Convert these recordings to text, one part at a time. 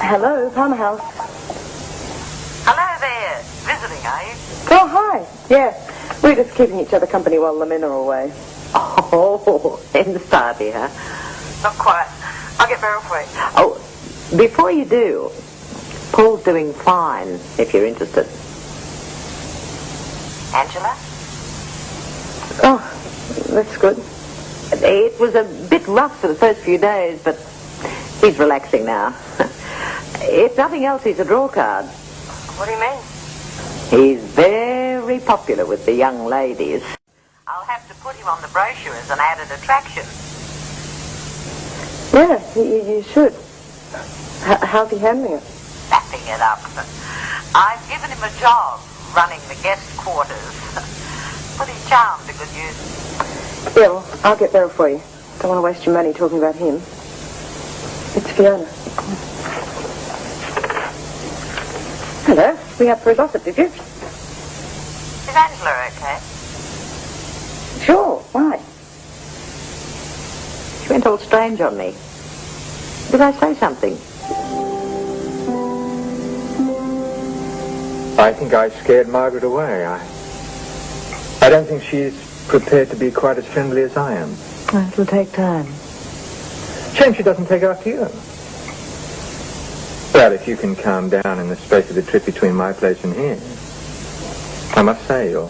Hello, Palmer House. Hello there. Visiting, are you? Oh, hi. Yeah, we're just keeping each other company while the men are away. Oh, in the party, huh? Not quite. I'll get Beryl for you. Oh, before you do, Paul's doing fine, if you're interested. Angela? Oh, that's good. It was a bit rough for the first few days, but he's relaxing now. If nothing else, he's a draw card. What do you mean? He's very popular with the young ladies. I'll have to put him on the brochure as an added attraction. Yeah, you should. How's he handling it? Lapping it up. I've given him a job running the guest quarters. Pretty charmed, the good news. Yeah, well, I'll get Beryl for you. Don't want to waste your money talking about him. It's Fiona. Hello. We up for a gossip, did you? Is Angela okay? Sure. Why? She went all strange on me. Did I say something? I think I scared Margaret away. I don't think she's prepared to be quite as friendly as I am. It'll take time. Shame she doesn't take after you. Well, if you can calm down in the space of the trip between my place and here. I must say, your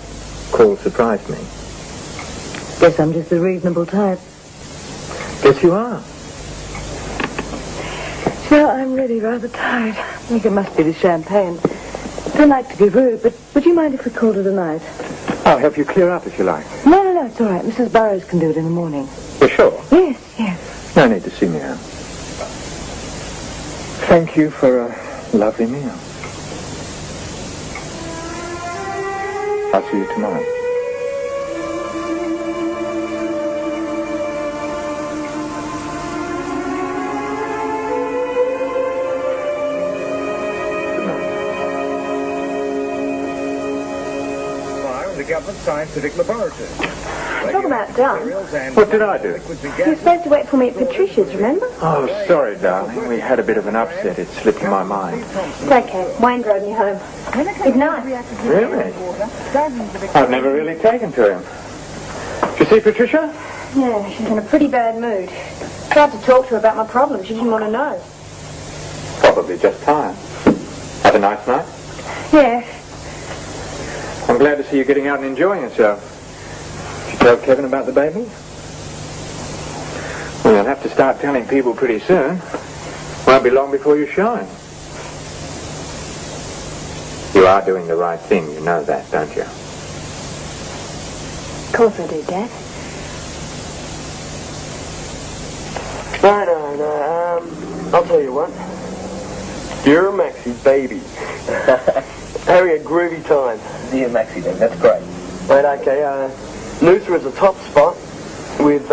call surprised me. Guess I'm just a reasonable type. Guess you are. No, I'm really rather tired. I think it must be the champagne. Don't like to be rude, but would you mind if we called it a night? I'll help you clear up if you like. No, it's all right. Mrs. Burrows can do it in the morning. For sure. Yes. No need to see me out. Thank you for a lovely meal. I'll see you tomorrow. The government scientific laboratory. Talk about done. What did I do? You were supposed to wait for me at Patricia's, remember? Oh, sorry, darling. We had a bit of an upset. It slipped my mind. It's okay. Wayne drove me home. He's nice. Really? I've never really taken to him. Did you see Patricia? Yeah, she's in a pretty bad mood. Tried to talk to her about my problem. She didn't want to know. Probably just tired. Had a nice night? Yeah. I'm glad to see you getting out and enjoying yourself. Did you tell Kevin about the baby? Well, you'll have to start telling people pretty soon. Won't be long before you shine. You are doing the right thing, you know that, don't you? Of course I do, Dad. No. I'll tell you what. You're a Maxie baby. Having a groovy time. Dear Maxie, then, that's great. Right, okay, Noosa is a top spot with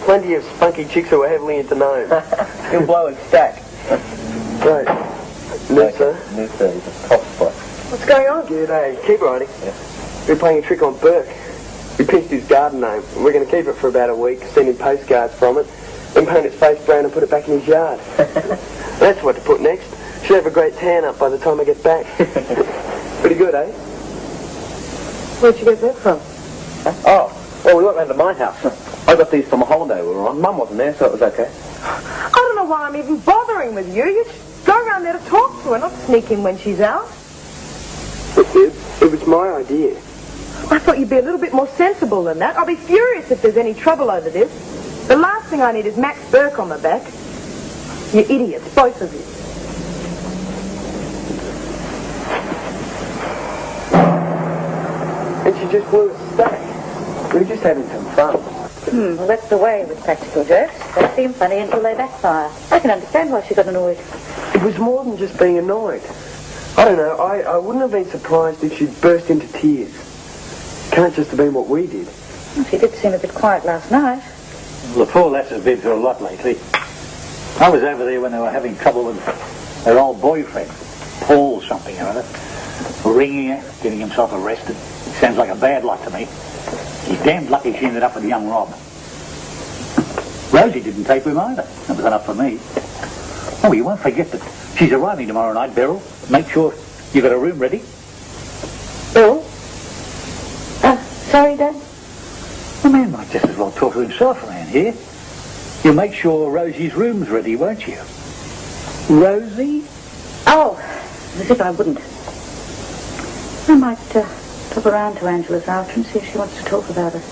plenty of spunky chicks who are heavily into gnomes. He'll blow his stack. Right. Noosa. Noosa is a top spot. What's going on? G'day. Keep writing. Yeah. We're playing a trick on Burke. We pinched his garden name. We're going to keep it for about a week, send him postcards from it, then paint its face brown and put it back in his yard. That's what to put next. Should have a great tan up by the time I get back. Pretty good, eh? Where'd you get that from? Oh, well, we went round to my house. I got these from a holiday we were on. Mum wasn't there, so it was okay. I don't know why I'm even bothering with you. You just go around there to talk to her, not sneak in when she's out. It was my idea. I thought you'd be a little bit more sensible than that. I'll be furious if there's any trouble over this. The last thing I need is Max Burke on my back. You idiots, both of you. And she just blew a stack. We were just having some fun. Well, that's the way with practical jokes. They seem funny until they backfire. I can understand why she got annoyed. It was more than just being annoyed. I don't know, I wouldn't have been surprised if she'd burst into tears. Can't just have been what we did. Well, she did seem a bit quiet last night. Well, the poor lass has been through a lot lately. I was over there when they were having trouble with their old boyfriend, Paul something or other, ringing her, getting himself arrested. Sounds like a bad lot to me. He's damned lucky she ended up with young Rob. Rosie didn't take him either. That was enough for me. Oh, you won't forget that She's arriving tomorrow night, Beryl. Make sure you've got a room ready. Bill? Sorry, Dad? The man might just as well talk to himself around here. You'll make sure Rosie's room's ready, won't you? Rosie? Oh, as if I wouldn't. I might pop around to Angela's after and see if she wants to talk about it.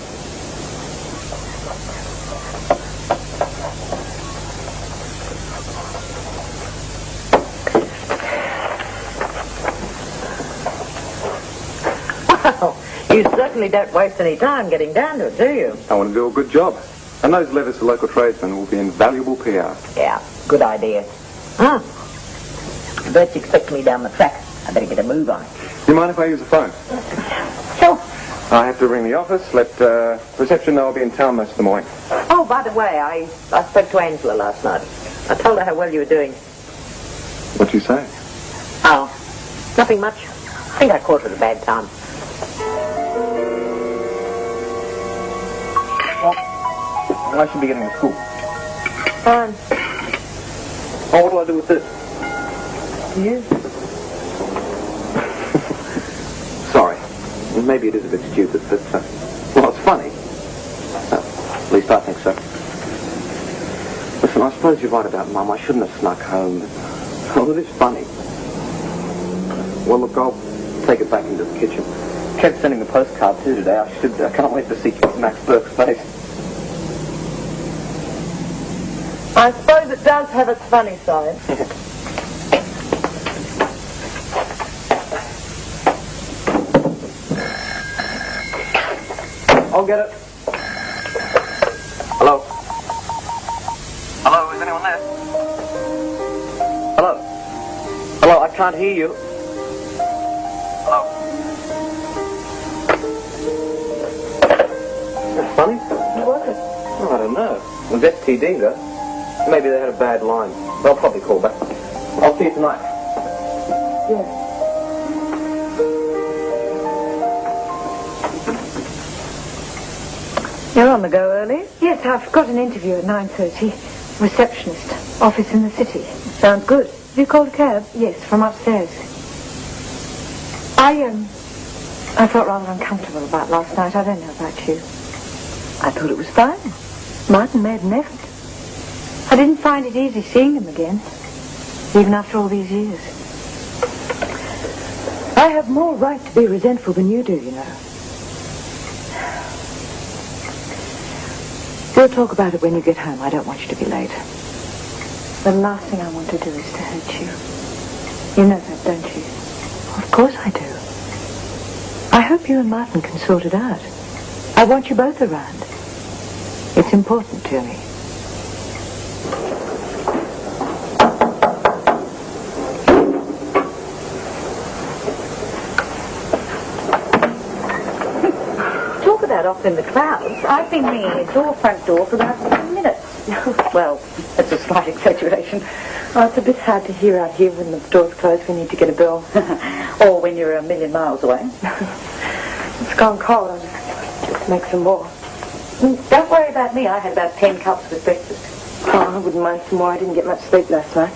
Well, you certainly don't waste any time getting down to it, do you? I want to do a good job. And those letters to local tradesmen will be invaluable PR. Yeah, good idea. I bet you expect me down the track. I better get a move on it. Do you mind if I use the phone? Sure. I have to ring the office, let reception know I'll be in town most of the morning. Oh, by the way, I spoke to Angela last night. I told her how well you were doing. What'd you say? Oh, nothing much. I think I caught her at a bad time. Well, I should be getting to school. Fine. Oh, what do I do with this? You? Sorry. Well, maybe it is a bit stupid, but, well, it's funny. At least I think so. Listen, I suppose you're right about Mum. I shouldn't have snuck home. Oh, it is funny. Well, look, I'll take it back into the kitchen. Kept sending the postcard too today. I can't wait to see Max Burke's face. I suppose it does have its funny side. I'll get it. Hello? Hello, is anyone there? Hello? Hello, I can't hear you. Hello? That's funny. Who was it? Oh, I don't know. It was STD, though. Maybe they had a bad line. They'll probably call back. I'll see you tonight. Yeah. You're on the go early? Yes, I've got an interview at 9:30. Receptionist. Office in the city. Sounds good. Have you called a cab? Yes, from upstairs. I felt rather uncomfortable about last night. I don't know about you. I thought it was fine. Martin made an effort. I didn't find it easy seeing him again, even after all these years. I have more right to be resentful than you do, you know. We'll talk about it when you get home. I don't want you to be late. The last thing I want to do is to hurt you. You know that, don't you? Of course I do. I hope you and Martin can sort it out. I want you both around. It's important to me. Talk about off in the clouds. I've been ringing his front door for about 10 minutes. Well, that's a slight exaggeration. Oh, it's a bit hard to hear out here when the door's closed. We need to get a bell. Or when you're a million miles away. It's gone cold. I'll just make some more. Don't worry about me. I had about 10 cups with breakfast. Oh, I wouldn't mind some more. I didn't get much sleep last night.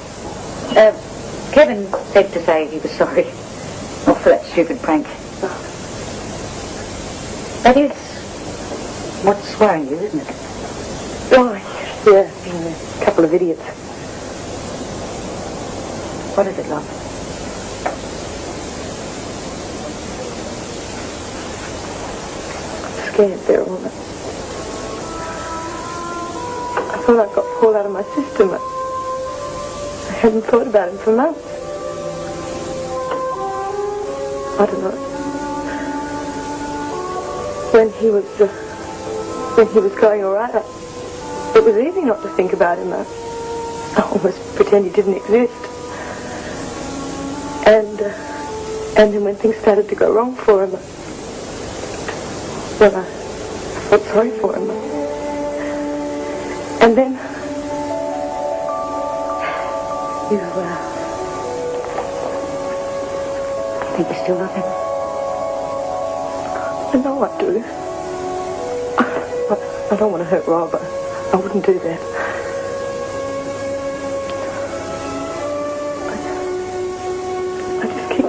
Kevin said to say he was sorry. Not for that stupid prank. That is what's worrying you, isn't it? Oh, yeah, being a couple of idiots. What is it, love? I'm scared, Beryl. I thought I got pulled out of my system. I hadn't thought about him for months. I don't know. When he was going all right, it was easy not to think about him. I almost pretend he didn't exist. And then when things started to go wrong for him, well, I felt sorry for him. And then you Think you still love him? I know I do. I don't want to hurt Rob. I wouldn't do that. I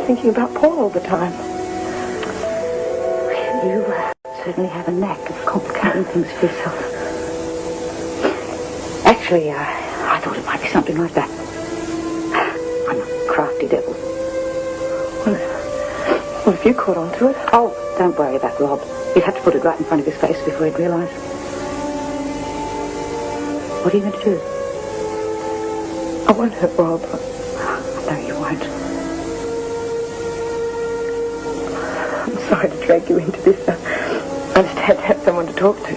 thinking about Paul all the time. You certainly have a knack of complicating things for yourself. Actually, I thought it might be something like that. I'm a crafty devil. Well, if you caught on to it... Oh, don't worry about Rob. You'd have to put it right in front of his face before he'd realise. What are you going to do? I won't hurt Rob. No, you won't. I'm sorry to drag you into this. I just had to have someone to talk to.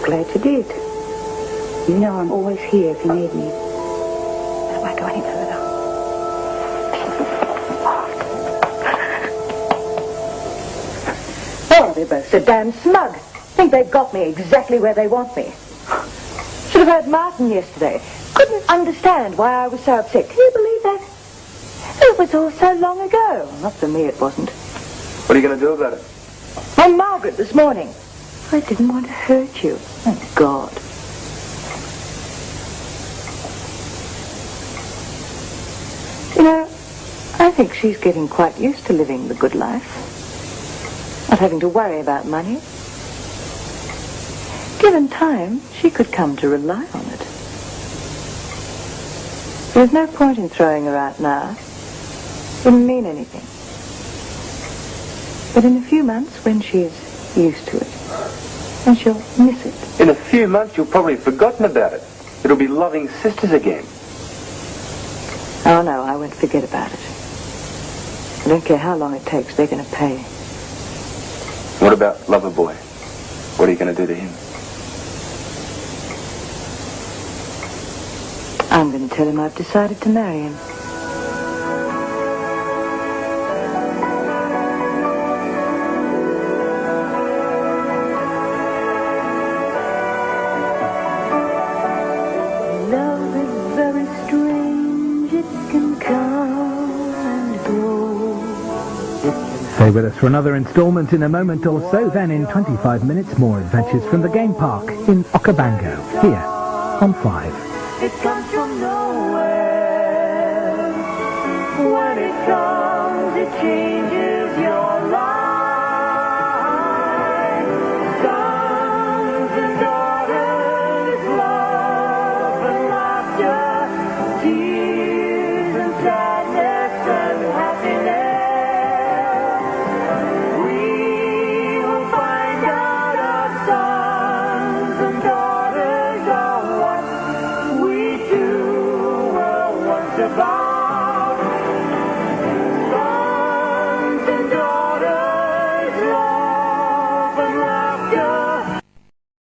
Glad you did. You know I'm always here if you need me. But I won't go any further. Oh, they're both so damn smug. Think they've got me exactly where they want me. Should have heard Martin yesterday. Couldn't understand why I was so upset. Can you believe that? It was all so long ago. Not for me, it wasn't. What are you going to do about it? And Margaret this morning. I didn't want to hurt you. Thank God. You know, I think she's getting quite used to living the good life. Not having to worry about money. Given time, she could come to rely on it. There's no point in throwing her out now. Wouldn't mean anything. But in a few months, when she's used to it, then she'll miss it. In a few months, you'll probably have forgotten about it. It'll be loving sisters again. Oh, no, I won't forget about it. I don't care how long it takes, they're going to pay. What about Loverboy? What are you going to do to him? I'm going to tell him I've decided to marry him. Love is very strange. It can come and go. Stay with us for another instalment in a moment or so. Then in 25 minutes, more adventures from the game park in Okavango, here on 5. It comes from nowhere. When it comes, it changes your life. Sons and daughters, love and laughter, tears and sadness and happiness. We will find out our sons and daughters are what we do will want to buy.